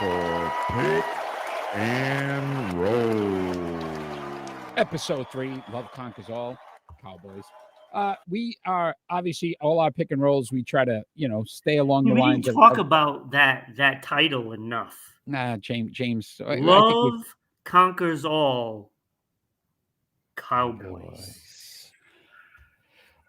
for Pick and Roll. Episode 3, Love Conquers All, Cowboys. We are obviously all our pick and rolls. We try to, stay along the lines of. We didn't talk about that title enough. Nah, James. Love Conquers All, Cowboys.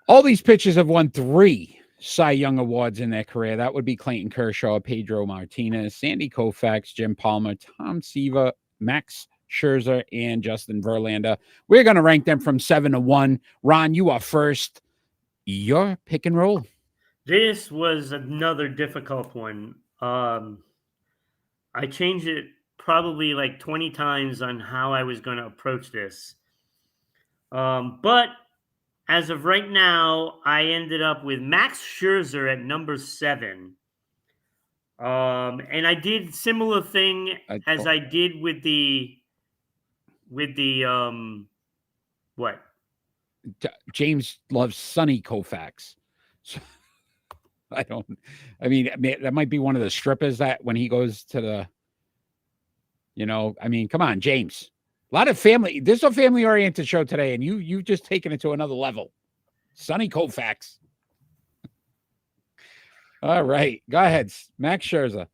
All these pitchers have won 3 Cy Young Awards in their career. That would be Clayton Kershaw, Pedro Martinez, Sandy Koufax, Jim Palmer, Tom Seaver, Max Scherzer, and Justin Verlander. We're going to rank them from 7 to 1. Ron, you are first. Your pick and roll. This was another difficult one. I changed it probably like 20 times on how I was going to approach this. But as of right now, I ended up with Max Scherzer at number 7. And I did similar thing as I did with the what? James loves Sonny Koufax. So, that might be one of the strippers that when he goes to the, come on, James. A lot of family. This is a family-oriented show today, and you've just taken it to another level. Sonny Koufax. All right. Go ahead, Max Scherzer.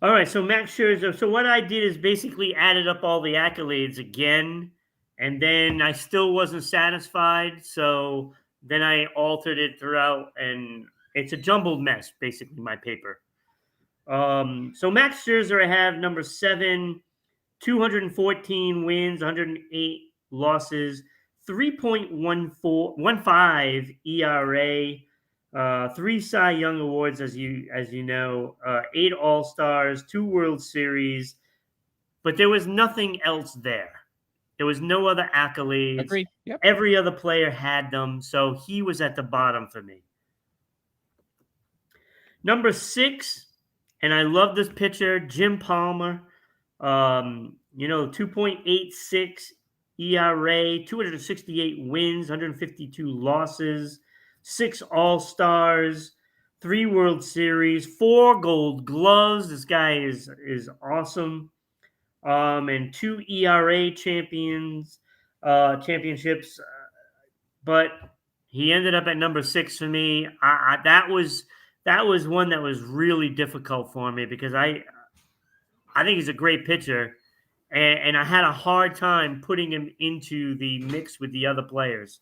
All right, so Max Scherzer. So what I did is basically added up all the accolades again, and then I still wasn't satisfied, so then I altered it throughout, and it's a jumbled mess, basically, my paper. So Max Scherzer, I have number 7, 214 wins, 108 losses, 3.15 ERA, 3 Cy Young Awards, as you know, 8 All-Stars, 2 World Series, but there was nothing else there. There was no other accolades. Agreed. Yep. Every other player had them, so he was at the bottom for me. Number 6, and I love this pitcher, Jim Palmer. 2.86 ERA, 268 wins, 152 losses, 6 All-Stars, 3 World Series, 4 Gold Gloves. This guy is awesome. And 2 ERA championships. But he ended up at number 6 for me. That was one that was really difficult for me because I think he's a great pitcher, and I had a hard time putting him into the mix with the other players.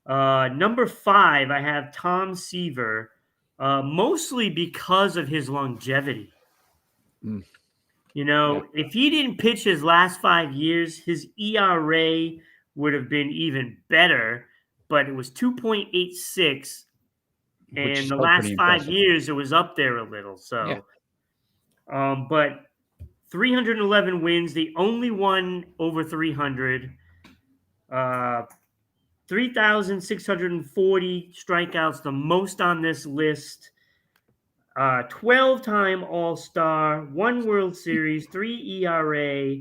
Number 5, I have Tom Seaver, mostly because of his longevity. If he didn't pitch his last 5 years, his ERA would have been even better, but it was 2.86, and the last 5 years it was up there a little. So, but 311 wins, the only one over 300. 3,640 strikeouts, the most on this list. 12-time All-Star, 1 World Series, 3 ERA,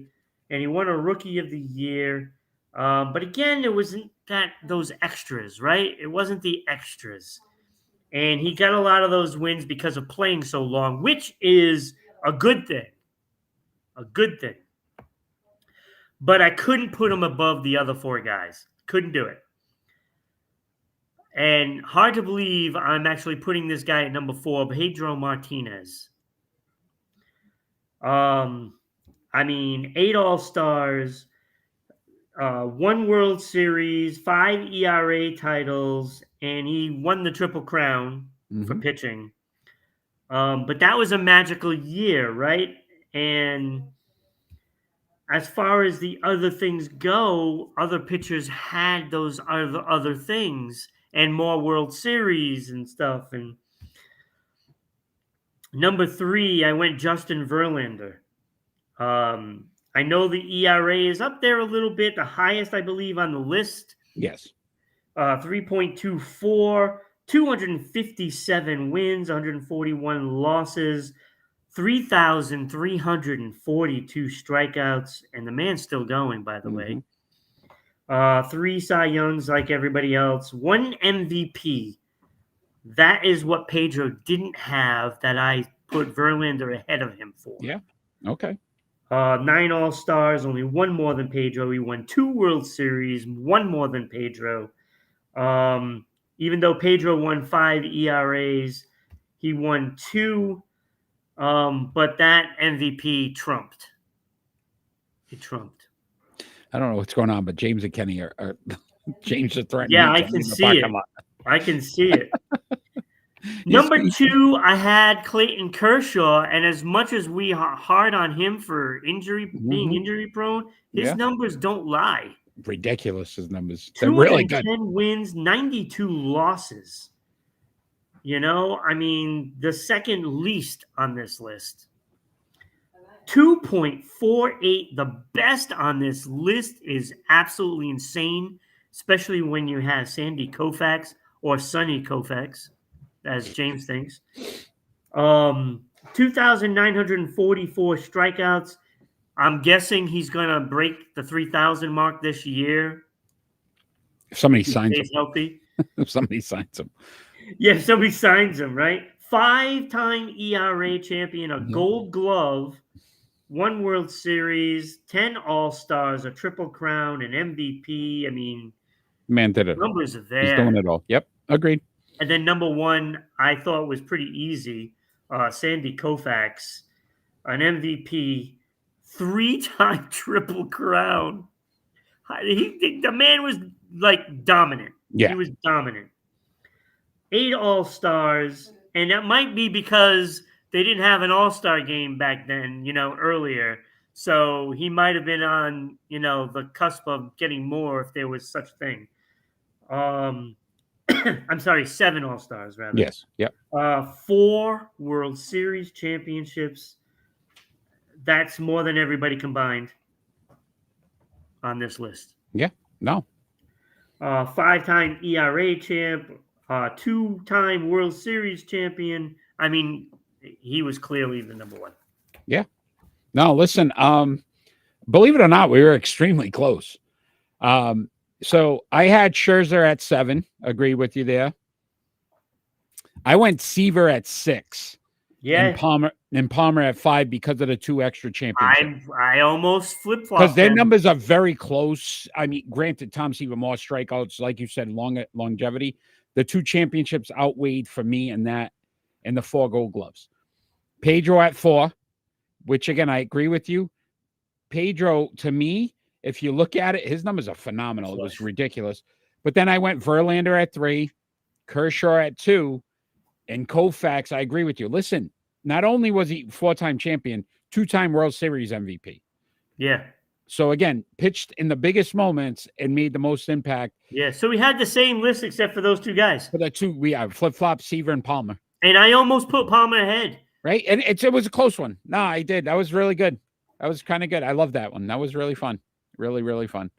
and he won a Rookie of the Year. But again, it wasn't those extras, right? It wasn't the extras. And he got a lot of those wins because of playing so long, which is a good thing. A good thing. But I couldn't put him above the other 4 guys. Couldn't do it. And hard to believe I'm actually putting this guy at number 4, Pedro Martinez. 8 All-Stars, 1 World Series, 5 ERA titles, and he won the Triple Crown for pitching. But that was a magical year, right? And as far as the other things go, other pitchers had those other things and more World Series and stuff. And number 3, I went Justin Verlander. I know the ERA is up there a little bit, the highest, I believe, on the list. Yes. 3.24, 257 wins, 141 losses, 3,342 strikeouts, and the man's still going, by the way. 3 Cy Youngs like everybody else, 1 MVP. That is what Pedro didn't have that I put Verlander ahead of him for. Yeah. Okay. 9 All-Stars, only one more than Pedro. He won 2 World Series, one more than Pedro. Even though Pedro won 5 ERAs, he won 2. But that MVP trumped. It trumped. I don't know what's going on, but James and Kenny are James is threatening. Yeah, me I to can leave the see parking it. lot. I can see it. Number 2, I had Clayton Kershaw, and as much as we are hard on him for being injury prone, his numbers don't lie. Ridiculous, his numbers. They're really good. 210 wins, 92 losses. I mean, the second least on this list. 2.48. The best on this list is absolutely insane, especially when you have Sandy Koufax or Sonny Koufax, as James thinks. 2,944 strikeouts. I'm guessing he's going to break the 3,000 mark this year. If somebody signs him. Healthy. If somebody signs him. Yeah, if somebody signs him, right? 5-time ERA champion, a Gold Glove, 1 World Series, 10 All-Stars, a Triple Crown, an MVP. I mean, man did it. Numbers are there. He's doing it all. Yep, agreed. And then number 1, I thought was pretty easy. Sandy Koufax, an MVP, 3-time Triple Crown. The man was like dominant. Yeah. He was dominant. 8 All-Stars, and that might be because they didn't have an All-Star game back then, earlier. So he might have been on, the cusp of getting more if there was such thing. I'm sorry, 7 All-Stars, rather. Yes, yep. 4 World Series championships. That's more than everybody combined on this list. Yeah, no. 5-time ERA champ. 2-time World Series champion. I mean, he was clearly the number 1. Yeah. No, listen, believe it or not, we were extremely close. So I had Scherzer at 7. Agree with you there. I went Seaver at 6. Yeah. And Palmer at 5 because of the 2 extra championships. I almost flip-flopped because their numbers are very close. I mean, granted, Tom Seaver more strikeouts, like you said, longevity. The 2 championships outweighed for me in that, and the 4 Gold Gloves. Pedro at 4, which again, I agree with you. Pedro, to me, if you look at it, his numbers are phenomenal. It was ridiculous. But then I went Verlander at 3, Kershaw at 2, and Koufax. I agree with you. Listen, not only was he 4-time champion, 2-time World Series MVP. Yeah. So again, pitched in the biggest moments and made the most impact. Yeah. So we had the same list except for those 2 guys. For the 2, we have flip-flop, Seaver, and Palmer. And I almost put Palmer ahead. Right? And it was a close one. No, I did. That was really good. That was kind of good. I love that one. That was really fun. Really, really fun.